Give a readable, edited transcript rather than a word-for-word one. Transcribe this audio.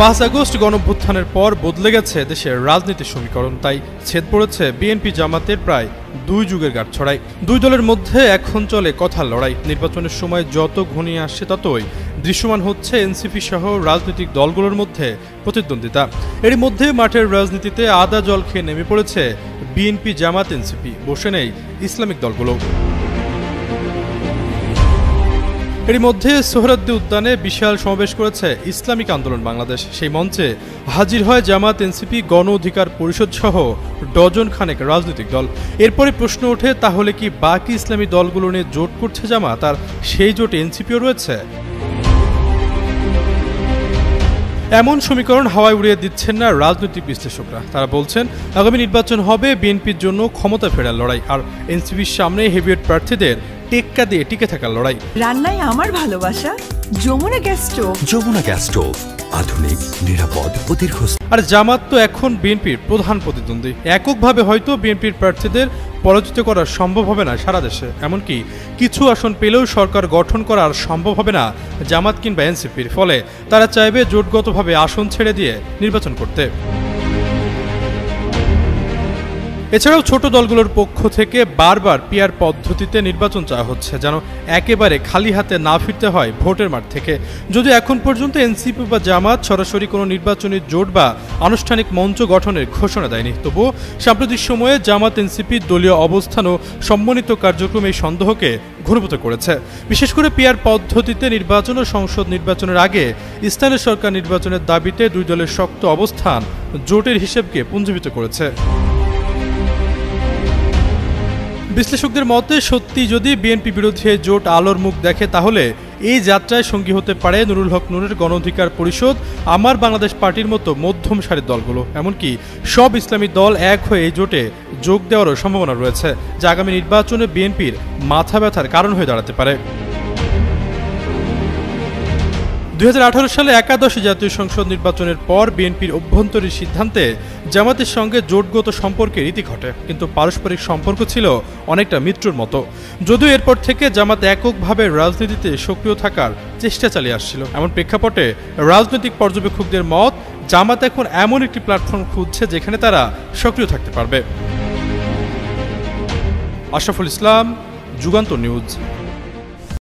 5 August গণঅভ্যুত্থানের পর বদলে গেছে দেশের রাজনীতির সমীকরণ। তাই ছেদ পড়েছে বিএনপি জামাতের প্রায় 2 যুগের গাঁটছড়াই। দুই দলের মধ্যে এখন চলে কথার লড়াই। নির্বাচনের সময় যত ঘনিয়ে আসছে ততই দৃশ্যমান হচ্ছে এনসিপি সহ রাজনৈতিক দলগুলোর মধ্যে প্রতিদ্বন্দ্বিতা। এর মধ্যে মাঠের রাজনীতিতে আদা জল খেয়ে নেমে পড়েছে বিএনপি জামাত এনসিপি, বসে নেই ইসলামিক দলগুলো। এর মধ্যে সোহরাওয়ার্দী উদ্যানে বিশাল সমাবেশ করেছে ইসলামিক আন্দোলন বাংলাদেশ। সেই মঞ্চে হাজির হয় জামাত, এনসিপি, গণ অধিকার পরিষদ সহ ডজন খানেক রাজনৈতিক দল। এরপরে প্রশ্ন ওঠে, তাহলে কি বাকি ইসলামী দলগুলো নিয়ে জোট করছে জামাত, আর সেই জোটে এনসিপিও রয়েছে? এমন সমীকরণ হাওয়ায় উড়িয়ে দিচ্ছেন না রাজনৈতিক বিশ্লেষকরা। তারা বলছেন, আগামী নির্বাচন হবে বিএনপির জন্য ক্ষমতা ফেরার লড়াই, আর এনসিপির সামনে হেভিওয়েট প্রার্থীদের টেক্কা দিয়ে টিকে থাকার লড়াই। রান্নায় আমার ভালোবাসা Jamuna gas stove. Jamuna gas stove, আধুনিক, নিরাপদ ও দীর্ঘস্থায়ী। আর জামাত তো এখন বিএনপির প্রধান প্রতিদ্বন্দ্বী। এককভাবে হয়তো বিএনপির প্রার্থীদের পরাজিত করা সম্ভব হবে না সারা দেশে, এমনকি কিছু আসন পেলেও সরকার গঠন করা আর সম্ভব হবে না জামাত কিংবা এনসিপির। ফলে তারা চাইবে জোটগতভাবে আসন ছেড়ে দিয়ে নির্বাচন করতে। এছাড়াও ছোট দলগুলোর পক্ষ থেকে বারবার পিআর পদ্ধতিতে নির্বাচন চাওয়া হচ্ছে, যেন একেবারে খালি হাতে না ফিরতে হয় ভোটের মাঠ থেকে। যদিও এখন পর্যন্ত এনসিপি বা জামাত সরাসরি কোনো নির্বাচনী জোট বা আনুষ্ঠানিক মঞ্চ গঠনের ঘোষণা দেয়নি, তবুও সাম্প্রতিক সময়ে জামাত এনসিপির দলীয় অবস্থান ও সম্মানিত কার্যক্রম এই সন্দেহকে ঘনীভূত করেছে। বিশেষ করে পিআর পদ্ধতিতে নির্বাচন ও সংসদ নির্বাচনের আগে স্থানীয় সরকার নির্বাচনের দাবিতে দুই দলের শক্ত অবস্থান জোটের হিসেবকে পুঞ্জীভূত করেছে। বিশ্লেষকদের মতে, সত্যি যদি বিএনপি বিরোধী জোট আলোর মুখ দেখে, তাহলে এই যাত্রায় সঙ্গী হতে পারে নুরুল হক নুরের গণ অধিকার পরিষদ, আমার বাংলাদেশ পার্টির মতো মধ্যম সারির দলগুলো। এমনকি সব ইসলামী দল এক হয়ে এই জোটে যোগ দেওয়ারও সম্ভাবনা রয়েছে, যা আগামী নির্বাচনে বিএনপির মাথা ব্যথার কারণ হয়ে দাঁড়াতে পারে। 2018 সালে একাদশ জাতীয় সংসদ নির্বাচনের পর বিএনপির অভ্যন্তরীণ সিদ্ধান্তে জামাতের সঙ্গে জোটগত সম্পর্কের ইতি ঘটে, কিন্তু পারস্পরিক সম্পর্ক ছিল অনেকটা মিত্রর মতো। যদিও এরপর থেকে জামাত এককভাবে রাজনীতিতে সক্রিয় থাকার চেষ্টা চালিয়ে আসছিল। এমন প্রেক্ষাপটে রাজনৈতিক পর্যবেক্ষকদের মত, জামাত এখন এমন একটি প্ল্যাটফর্ম খুঁজছে যেখানে তারা সক্রিয় থাকতে পারবে। আশরাফুল ইসলাম, যুগান্তর নিউজ।